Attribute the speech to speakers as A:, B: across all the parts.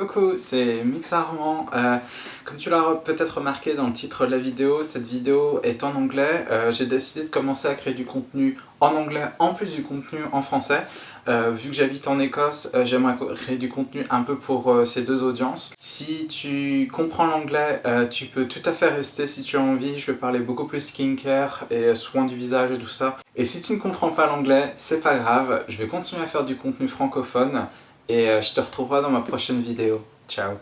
A: Coucou, c'est Mixarmand. Comme tu l'as peut-être remarqué dans le titre de la vidéo, cette vidéo est en anglais. J'ai décidé de commencer à créer du contenu en anglais en plus du contenu en français. Vu que j'habite en Écosse, j'aimerais créer du contenu un peu pour ces deux audiences. Si tu comprends l'anglais, tu peux tout à fait rester si tu as envie. Je vais parler beaucoup plus skincare et soins du visage et tout ça. Et si tu ne comprends pas l'anglais, c'est pas grave. Je vais continuer à faire du contenu francophone. Et je te retrouverai dans ma prochaine vidéo. Ciao.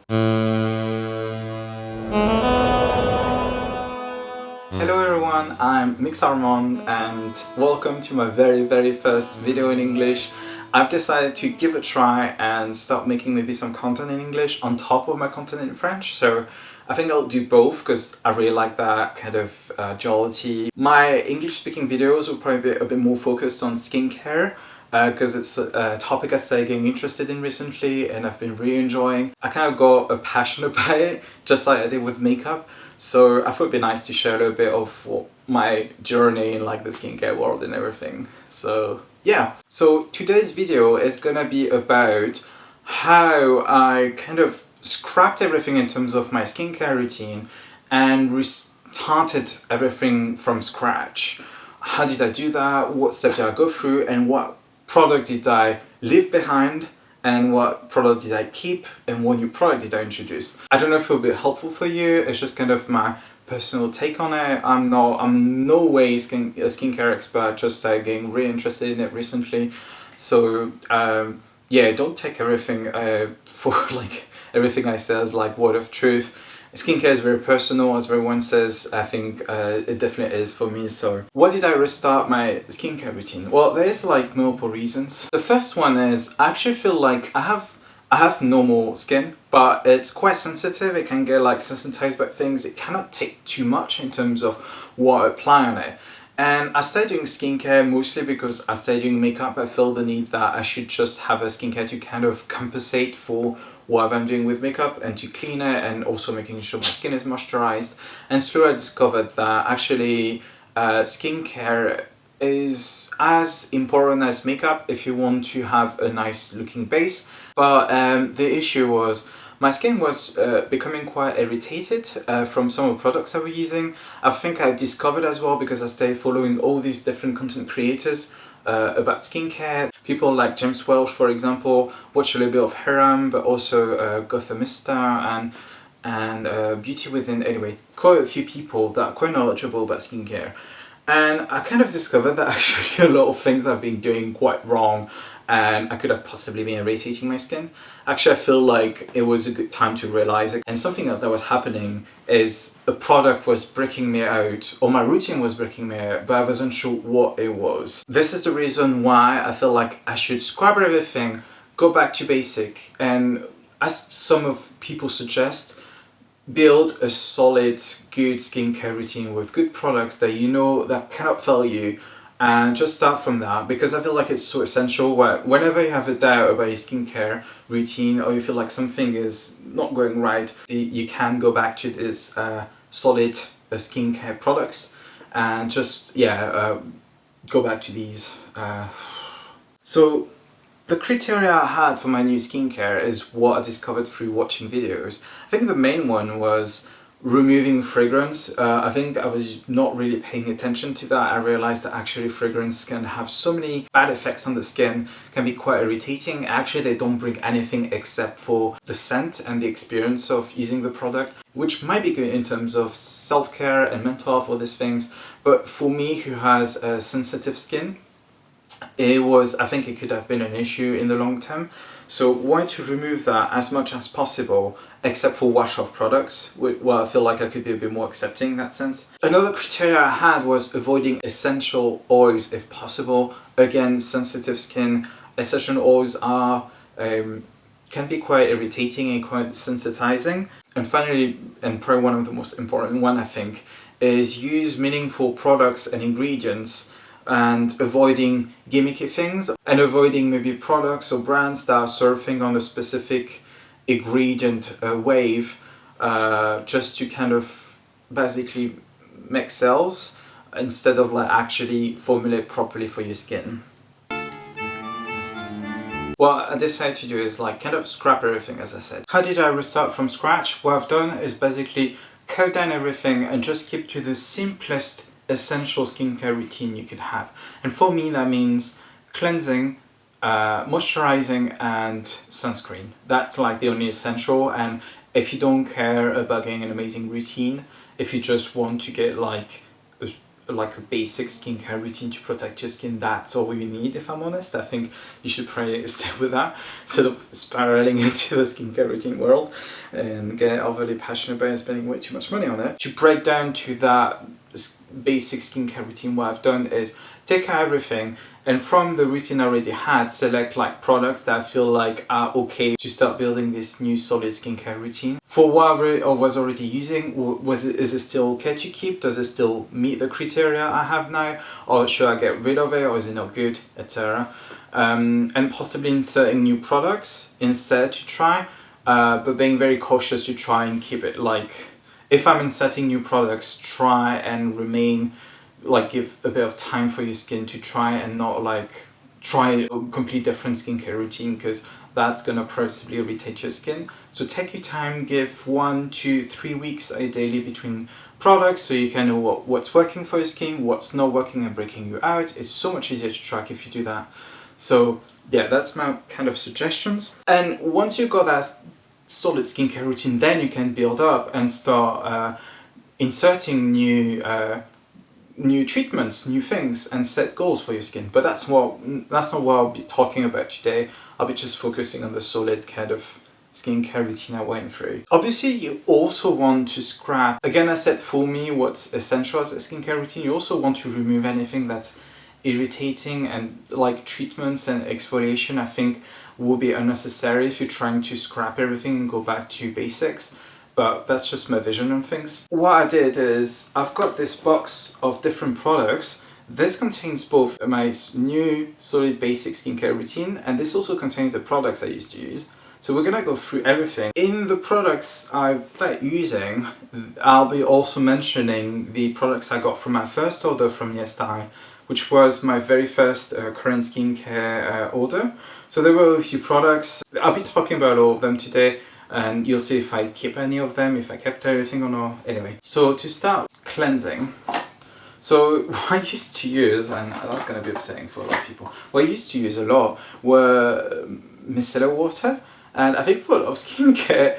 A: Hello everyone, I'm Mixarmand and welcome to my very first video in English. I've decided to give it a try and start making maybe some content in English on top of my content in French. So I think I'll do both because I really like that kind of duality. My English speaking videos will probably be a bit more focused on skincare, because it's a topic I started getting interested in recently and I've been really enjoying. I kind of got a passion about it, just like I did with makeup. So I thought it'd be nice to share a little bit of my journey in like the skincare world and everything. So yeah. So today's video is gonna be about how I kind of scrapped everything in terms of my skincare routine and restarted everything from scratch. How did I do that? What steps did I go through? And what product did I leave behind, and what product did I keep, and what new product did I introduce? I don't know if it'll be helpful for you. It's just kind of my personal take on it. I'm no way a skincare expert, just getting really interested in it recently. So yeah, don't take everything for like everything I say as like word of truth. Skincare is very personal, as everyone says. I think it definitely is for me. So why did I restart my skincare routine? Well, there's like multiple reasons. The first one is I actually feel like I have normal skin, but it's quite sensitive. It can get like sensitized by things. It cannot take too much in terms of what I apply on it. And I started doing skincare mostly because I started doing makeup. I felt the need that I should just have a skincare to kind of compensate for what I'm doing with makeup and to clean it, and also making sure my skin is moisturized. And slowly I discovered that actually skincare is as important as makeup if you want to have a nice looking base. But the issue was my skin was becoming quite irritated from some of the products I was using. I think I discovered as well because I started following all these different content creators about skincare. People like James Welch, for example, watch a little bit of Haram, but also Gothamista and Beauty Within. Anyway, quite a few people that are quite knowledgeable about skincare. And I kind of discovered that actually a lot of things I've been doing quite wrong, and I could have possibly been irritating my skin. Actually, I feel like it was a good time to realize it. And something else that was happening is a product was breaking me out, or my routine was breaking me out, but I wasn't sure what it was. This is the reason why I feel like I should scrap everything, go back to basic, and as some of people suggest, build a solid, good skincare routine with good products that you know that cannot fail you, and just start from that, because I feel like it's so essential. Whenever you have a doubt about your skincare routine, or you feel like something is not going right, you can go back to this solid skincare products and just go back to these. So the criteria I had for my new skincare is what I discovered through watching videos. I think the main one was removing fragrance. I think I was not really paying attention to that. I realized that actually fragrance can have so many bad effects on the skin, can be quite irritating. Actually, they don't bring anything except for the scent and the experience of using the product, which might be good in terms of self-care and mental health, all these things. But for me, who has sensitive skin, I think it could have been an issue in the long term. So wanted to remove that as much as possible, except for wash-off products, where I feel like I could be a bit more accepting in that sense. Another criteria I had was avoiding essential oils if possible. Again, sensitive skin, essential oils can be quite irritating and quite sensitizing. And finally, and probably one of the most important one I think, is use meaningful products and ingredients, and avoiding gimmicky things, and avoiding maybe products or brands that are surfing on a specific ingredient wave, just to kind of basically make sales instead of like actually formulate properly for your skin. what I decided to do is like kind of scrap everything, as I said. How did I restart from scratch? What I've done is basically cut down everything and just keep to the simplest essential skincare routine you could have. And for me that means cleansing, moisturizing and sunscreen. That's like the only essential. And if you don't care about getting an amazing routine, if you just want to get like a basic skincare routine to protect your skin, that's all you need. If I'm honest, I think you should probably stay with that instead of spiraling into the skincare routine world and get overly passionate about it and spending way too much money on it. To break down to that basic skincare routine, what I've done is take out everything, and from the routine I already had, select like products that I feel like are okay to start building this new solid skincare routine. For what I was already using, is it still okay to keep? Does it still meet the criteria I have now? Or should I get rid of it, or is it not good, etc. And possibly inserting new products instead to try, but being very cautious to try and keep it like, if I'm inserting new products, try and remain, like give a bit of time for your skin to try and not like try a complete different skincare routine, because that's gonna progressively irritate your skin. So take your time, give 1 to 3 weeks daily between products so you can know what's working for your skin, what's not working and breaking you out. It's so much easier to track if you do that. So yeah, that's my kind of suggestions. And once you've got that solid skincare routine, then you can build up and start inserting new treatments, new things, and set goals for your skin. But that's not what I'll be talking about today. I'll be just focusing on the solid kind of skincare routine I went through. Obviously, you also want to scrap, again I said for me what's essential as a skincare routine, you also want to remove anything that's irritating, and like treatments and exfoliation I think will be unnecessary if you're trying to scrap everything and go back to basics. But that's just my vision on things. What I did is, I've got this box of different products. This contains both my new solid basic skincare routine, and this also contains the products I used to use. So we're gonna go through everything. In the products I've started using, I'll be also mentioning the products I got from my first order from yesterday, which was my very first Korean skincare order. So there were a few products. I'll be talking about all of them today, and you'll see if I keep any of them, if I kept everything or not. Anyway, so to start cleansing, so what I used to use, and that's going to be upsetting for a lot of people, what I used to use a lot were micellar water. And I think for a lot of skincare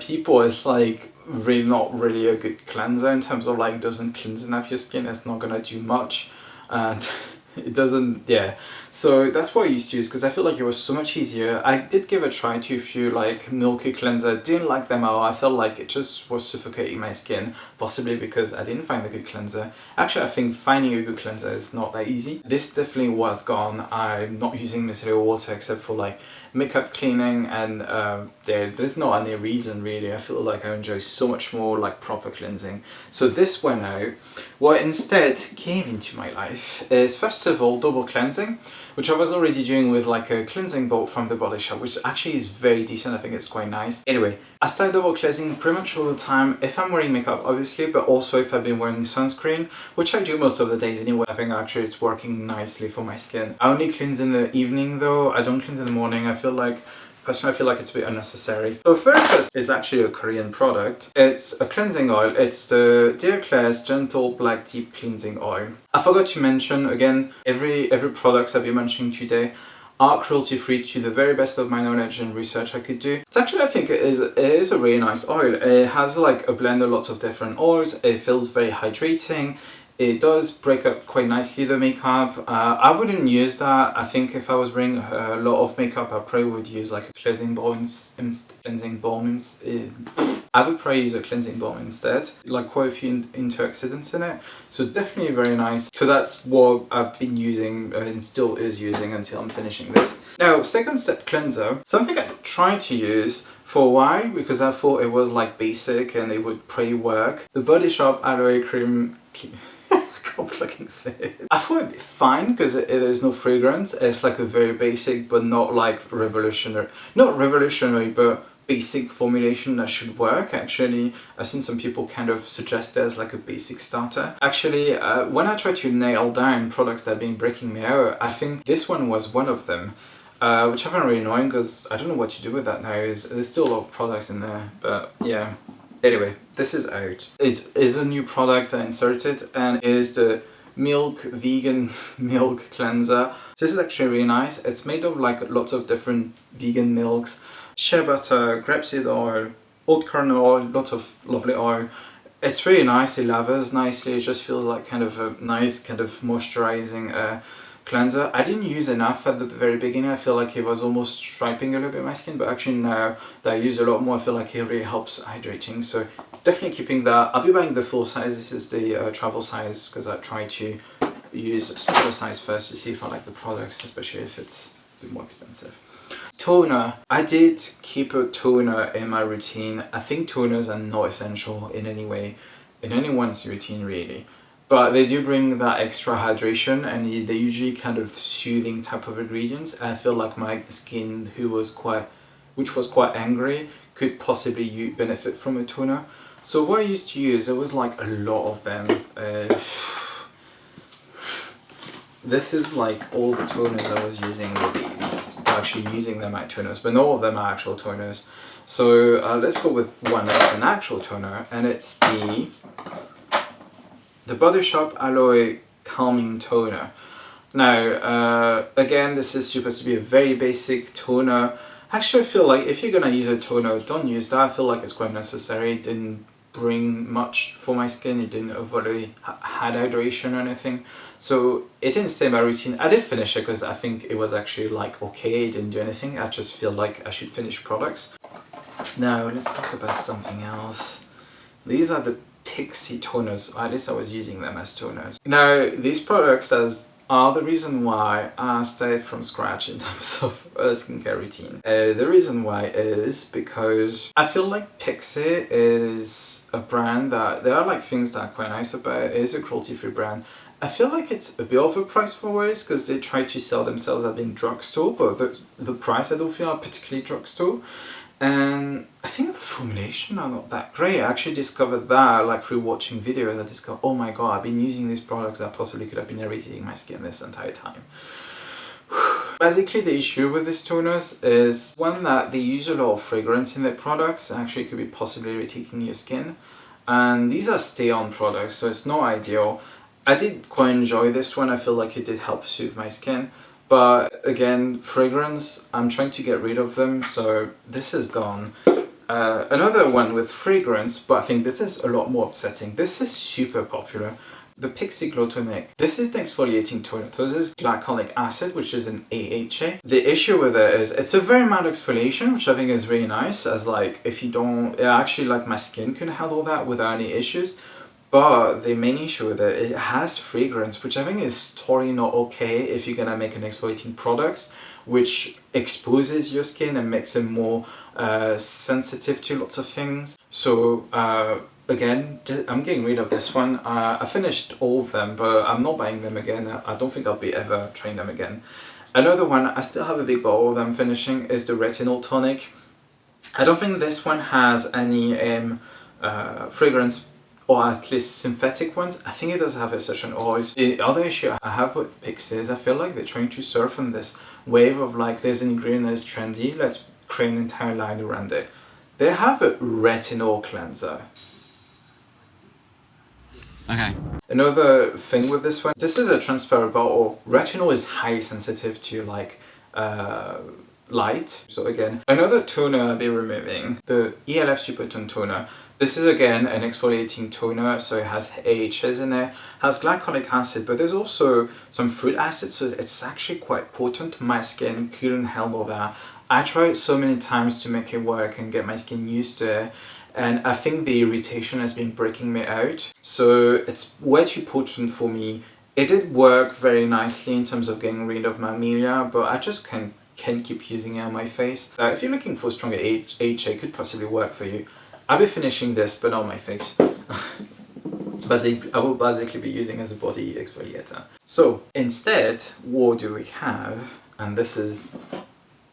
A: people, it's like really not really a good cleanser in terms of like doesn't cleanse enough your skin. It's not going to do much. And it doesn't, yeah. So that's what I used to use because I feel like it was so much easier. I did give a try to a few like milky cleanser, didn't like them at all. I felt like it just was suffocating my skin, possibly because I didn't find a good cleanser. Actually, I think finding a good cleanser is not that easy. This definitely was gone. I'm not using micellar water except for like makeup cleaning, and there's not any reason really. I feel like I enjoy so much more like proper cleansing. So this went out. What instead came into my life is first of all double cleansing, which I was already doing with like a cleansing bolt from the Buttershop, which actually is very decent. I think it's quite nice. Anyway, I start double cleansing pretty much all the time if I'm wearing makeup, obviously, but also if I've been wearing sunscreen, which I do most of the days anyway. I think actually it's working nicely for my skin. I only cleanse in the evening though. I don't cleanse in the morning. Personally, I feel like it's a bit unnecessary. So very first is actually a Korean product. It's a cleansing oil. It's the Dear Klairs Gentle Black Deep Cleansing Oil. I forgot to mention, again, every products I'll be mentioning today are cruelty-free to the very best of my knowledge and research I could do. It's actually, I think it is a really nice oil. It has like a blend of lots of different oils. It feels very hydrating. It does break up quite nicely the makeup. I wouldn't use that. I think if I was wearing a lot of makeup, I probably would use like a cleansing balm. I would probably use a cleansing balm instead. Like quite a few antioxidants in it. So definitely very nice. So that's what I've been using and still is using until I'm finishing this. Now, second step cleanser. Something I tried to use for a while because I thought it was like basic and it would probably work. The Buttershop Aloe Cream. I thought it'd be fine because there's no fragrance. It's like a very basic but not like revolutionary. Not revolutionary but basic formulation that should work. Actually, I've seen some people kind of suggest it as like a basic starter. Actually, when I try to nail down products that have been breaking me out, I think this one was one of them. which I find really annoying because I don't know what to do with that now. There's still a lot of products in there, but yeah. Anyway, this is out. It is a new product I inserted, and it is the milk vegan milk cleanser. So this is actually really nice. It's made of like lots of different vegan milks, shea butter, grapeseed oil, oat kernel oil, lots of lovely oil. It's really nice. It lathers nicely. It just feels like kind of a nice kind of moisturizing cleanser. I didn't use enough at the very beginning. I feel like it was almost striping a little bit my skin, but actually now that I use a lot more, I feel like it really helps hydrating. So definitely keeping that. I'll be buying the full size. This is the travel size because I try to use a smaller size first to see if I like the products, especially if it's a bit more expensive. Toner. I did keep a toner in my routine. I think toners are not essential in any way, in anyone's routine really. But they do bring that extra hydration, and they're usually kind of soothing type of ingredients. I feel like my skin, which was quite angry, could possibly benefit from a toner. So what I used to use, there was like a lot of them. This is like all the toners I was using with these. Actually using them as toners, but no of them are actual toners. So let's go with one that's an actual toner, and it's the Buttershop Aloe Calming Toner. Now, again, this is supposed to be a very basic toner. Actually, I feel like if you're gonna use a toner, don't use that. I feel like it's quite necessary. It didn't bring much for my skin. It didn't overly had hydration or anything. So it didn't stay in my routine. I did finish it because I think it was actually like okay, it didn't do anything. I just feel like I should finish products. Now, let's talk about something else. These are the Pixie toners, or at least I was using them as toners. Now, these products are the reason why I started from scratch in terms of skincare routine. The reason why is because I feel like Pixie is a brand that there are like things that are quite nice about it. It is a cruelty-free brand. I feel like it's a bit overpriced for what it is because they try to sell themselves as being drugstore, but the price I don't feel are particularly drugstore. And I think the formulation are not that great. I actually discovered that like through watching videos. I discovered, oh my god, I've been using these products that possibly could have been irritating my skin this entire time. Basically, the issue with these toners is one that they use a lot of fragrance in their products. Actually, it could be possibly irritating your skin. And these are stay-on products, so it's not ideal. I did quite enjoy this one. I feel like it did help soothe my skin. But again, fragrance, I'm trying to get rid of them, so this is gone. Another one with fragrance, but I think this is a lot more upsetting. This is super popular. The Pixie Glow Tonic. This is the exfoliating toner. So this is glycolic acid, which is an AHA. The issue with it is it's a very mild exfoliation, which I think is really nice, as like if you don't, actually like my skin can handle that without any issues. But the main issue with it, it has fragrance, which I think is totally not okay if you're gonna make an exfoliating product, which exposes your skin and makes it more sensitive to lots of things. So again, I'm getting rid of this one. I finished all of them, but I'm not buying them again. I don't think I'll be ever trying them again. Another one, I still have a big bottle of them finishing, is the Retinol Tonic. I don't think this one has any fragrance, or at least synthetic ones. I think it does have essential oils. The other issue I have with Pixie is I feel like they're trying to surf on this wave of like, there's an ingredient that's trendy, let's create an entire line around it. They have a retinol cleanser. Okay. Another thing with this one, this is a transparent bottle. Retinol is highly sensitive to like light. So again, another toner I'll be removing, the ELF Super Tone Toner. This is again an exfoliating toner, so it has AHAs in there, has glycolic acid, but there's also some fruit acid, so it's actually quite potent. My skin couldn't handle that. I tried so many times to make it work and get my skin used to it, and I think the irritation has been breaking me out. So it's way too potent for me. It did work very nicely in terms of getting rid of my amelia, but I just can't keep using it on my face. If you're looking for stronger AHA, it could possibly work for you. I'll be finishing this, but on my face. I will basically be using as a body exfoliator. So instead, what do we have? And this is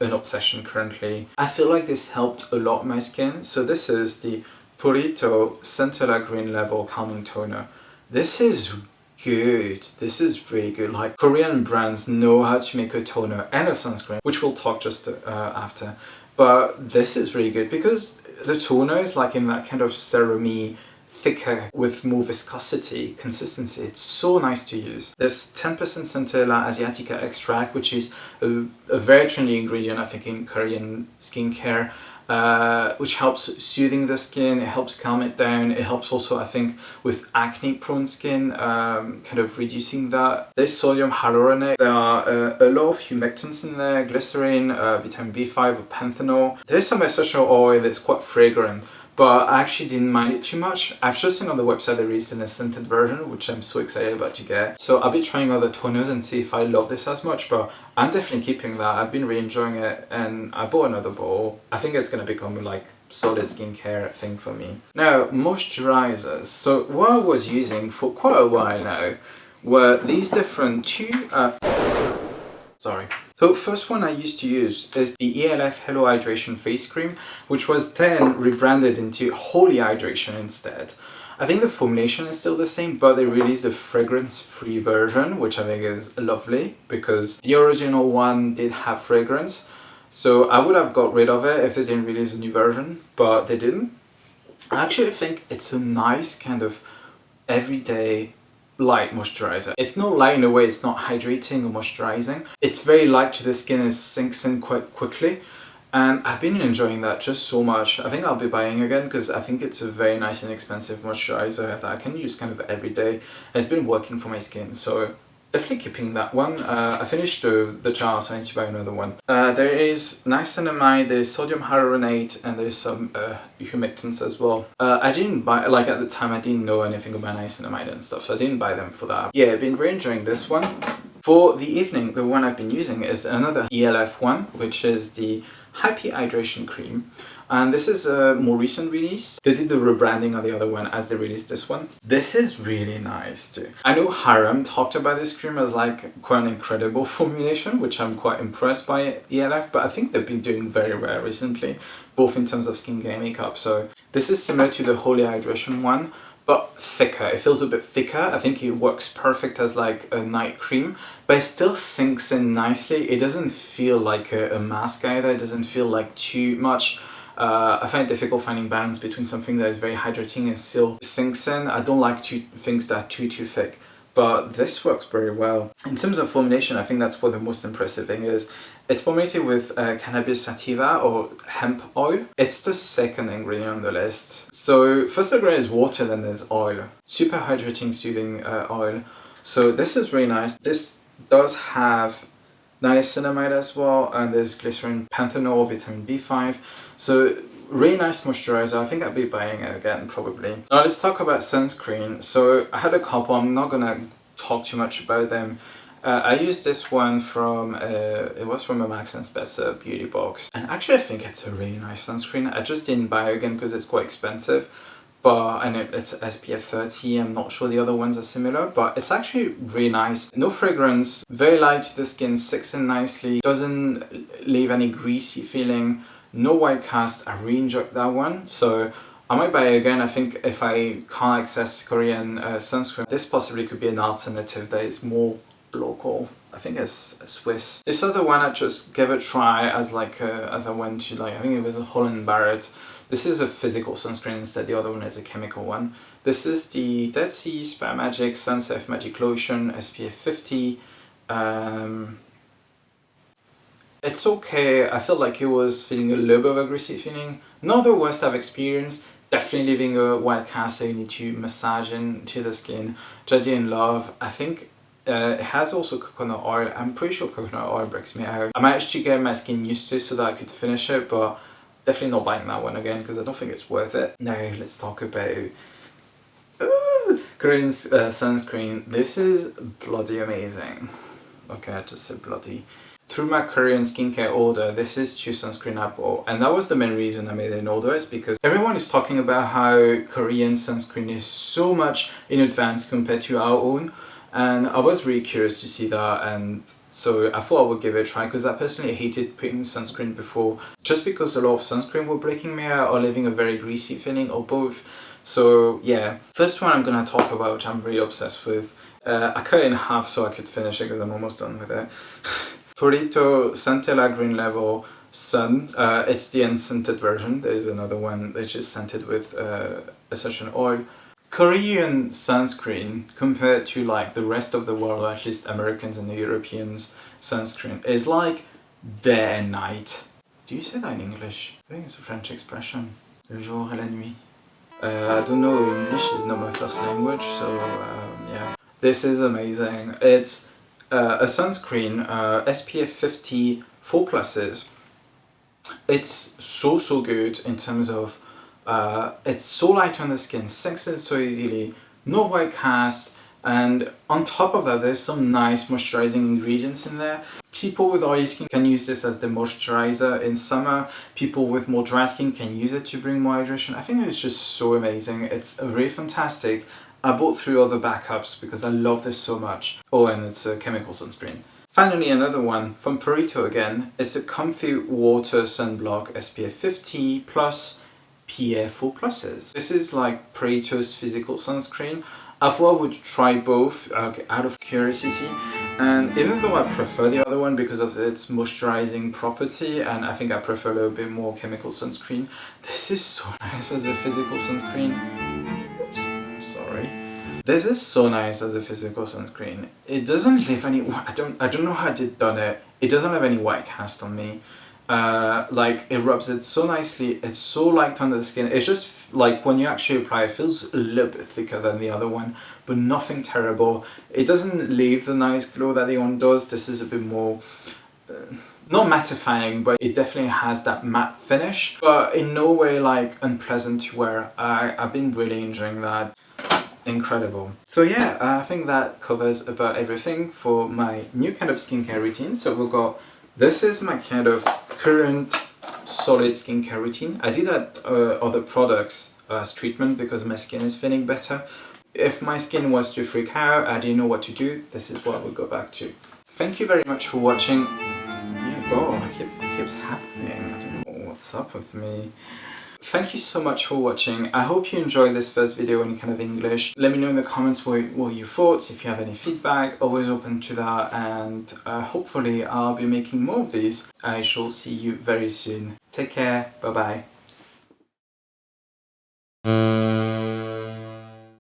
A: an obsession currently. I feel like this helped a lot my skin. So this is the Purito Centella Green Level Calming Toner. This is good. This is really good. Like, Korean brands know how to make a toner and a sunscreen, which we'll talk just after. But this is really good because the toner is like in that kind of serum-y, thicker with more viscosity, consistency. It's so nice to use. There's 10% Centella asiatica extract, which is a very trendy ingredient, I think, in Korean skincare. Which helps soothing the skin, it helps calm it down, it helps also, I think, with acne prone skin, kind of reducing that. There's sodium hyaluronate, there are a lot of humectants in there, glycerin, vitamin B5, panthenol. There's some essential oil that's quite fragrant, but I actually didn't mind it too much. I've just seen on the website there is an scented version, which I'm so excited about to get. So I'll be trying other toners and see if I love this as much, but I'm definitely keeping that. I've been really enjoying it, and I bought another bottle. I think it's going to become like solid skincare thing for me. Now, moisturizers. So what I was using for quite a while now were these different So first one I used to use is the ELF Hello Hydration Face Cream, which was then rebranded into Holy Hydration instead. I think the formulation is still the same, but they released a fragrance-free version, which I think is lovely because the original one did have fragrance. So I would have got rid of it if they didn't release a new version, but they didn't. I actually think it's a nice kind of everyday light moisturizer. It's not light in a way, it's not hydrating or moisturizing. It's very light to the skin, it sinks in quite quickly. And I've been enjoying that just so much. I think I'll be buying again because I think it's a very nice and expensive moisturizer that I can use kind of every day. And it's been working for my skin, so definitely keeping that one. I finished the jar, so I need to buy another one. There is niacinamide, there's sodium hyaluronate, and there's some humectants as well. I didn't buy, like at the time I didn't know anything about niacinamide and stuff, so I didn't buy them for that. Yeah, I've been really enjoying this one. For the evening, the one I've been using is another ELF one, which is the Happy Hydration Cream. And this is a more recent release. They did the rebranding on the other one as they released this one. This is really nice too. I know Harem talked about this cream as like quite an incredible formulation, which I'm quite impressed by ELF, but I think they've been doing very well recently, both in terms of skincare and makeup. So this is similar to the Holy Hydration one, but thicker. It feels a bit thicker. I think it works perfect as like a night cream, but it still sinks in nicely. It doesn't feel like a mask either. It doesn't feel like too much. I find it difficult finding balance between something that is very hydrating and still sinks in. I don't like things that are too thick, but this works very well. In terms of formulation, I think that's what the most impressive thing is. It's formulated with cannabis sativa or hemp oil. It's the second ingredient on the list. So first ingredient is water, then there's oil. Super hydrating, soothing oil. So this is really nice. This does have niacinamide as well, and there's glycerin, panthenol, vitamin B5. So really nice moisturizer. I think I'll be buying it again probably. Now let's talk about sunscreen. So I had a couple. I'm not gonna talk too much about them. I used this one from it was from a Max and Spencer beauty box, and actually I think it's a really nice sunscreen. I just didn't buy it again because it's quite expensive. But and it's SPF 30. I'm not sure the other ones are similar, but it's actually really nice. No fragrance, very light to the skin, sinks in nicely, doesn't leave any greasy feeling, no white cast. I really enjoyed that one, so I might buy it again. I think if I can't access Korean sunscreen, this possibly could be an alternative that is more local. I think it's Swiss. This other one I just gave a try as like as I went to like, I think it was a Holland Barrett. This is a physical sunscreen instead, the other one is a chemical one. This is the Dead Sea Spa Magic Sunsafe Magic Lotion SPF 50. It's okay. I felt like it was feeling a little bit of a greasy feeling. Not the worst I've experienced. Definitely leaving a white cast, so you need to massage into the skin, which I didn't love. I think it has also coconut oil. I'm pretty sure coconut oil breaks me out. I managed to get my skin used to it so that I could finish it, but definitely not buying that one again because I don't think it's worth it. Now let's talk about Korean sunscreen. This is bloody amazing. Okay, I just said bloody. Through my Korean skincare order, this is 2 sunscreen I bought, and that was the main reason I made an order, is because everyone is talking about how Korean sunscreen is so much in advance compared to our own, and I was really curious to see that, and so I thought I would give it a try because I personally hated putting sunscreen before, just because a lot of sunscreen were breaking me out or leaving a very greasy feeling or both. So yeah, first one I'm gonna talk about, which I'm really obsessed with, I cut it in half so I could finish it because I'm almost done with it. Purito Centella Green Level Sun. It's the unscented version. There's another one which is scented with essential oil. Korean sunscreen compared to like the rest of the world, or at least Americans and the Europeans sunscreen, is like day and night. Do you say that in English? I think it's a French expression. Le jour et la nuit. I don't know, English is not my first language, so yeah. This is amazing. It's a sunscreen, SPF 50 4+. It's so good in terms of it's so light on the skin, sinks in so easily, no white cast, and on top of that there's some nice moisturizing ingredients in there. People with oily skin can use this as the moisturizer in summer. People with more dry skin can use it to bring more hydration. I think it's just so amazing. It's really fantastic. I bought 3 other backups because I love this so much. Oh, and it's a chemical sunscreen. Finally, another one from Purito again. It's the Comfy Water Sunblock SPF 50 plus PA 4+. This is like Purito's physical sunscreen. I thought I would try both out of curiosity, and even though I prefer the other one because of its moisturizing property, and I think I prefer a little bit more chemical sunscreen, this is so nice as a physical sunscreen. Oops, sorry. This is so nice as a physical sunscreen. It doesn't leave any, I don't know how it done it. It doesn't have any white cast on me. Like it rubs it so nicely, it's so light under the skin. It's just like when you actually apply it feels a little bit thicker than the other one, but nothing terrible. It doesn't leave the nice glow that the one does. This is a bit more not mattifying, but it definitely has that matte finish, but in no way like unpleasant to wear. I've been really enjoying that. Incredible. So yeah, I think that covers about everything for my new kind of skincare routine. So we've got, this is my kind of current solid skincare routine. I did add other products as treatment because my skin is feeling better. If my skin was to freak out, I didn't know what to do, this is what I would go back to. Thank you very much for watching. Yeah, oh, it keeps happening. I don't know what's up with me. Thank you so much for watching. I hope you enjoyed this first video in kind of English. Let me know in the comments what your thoughts, if you have any feedback, always open to that, and hopefully I'll be making more of these. I shall see you very soon. Take care, bye bye.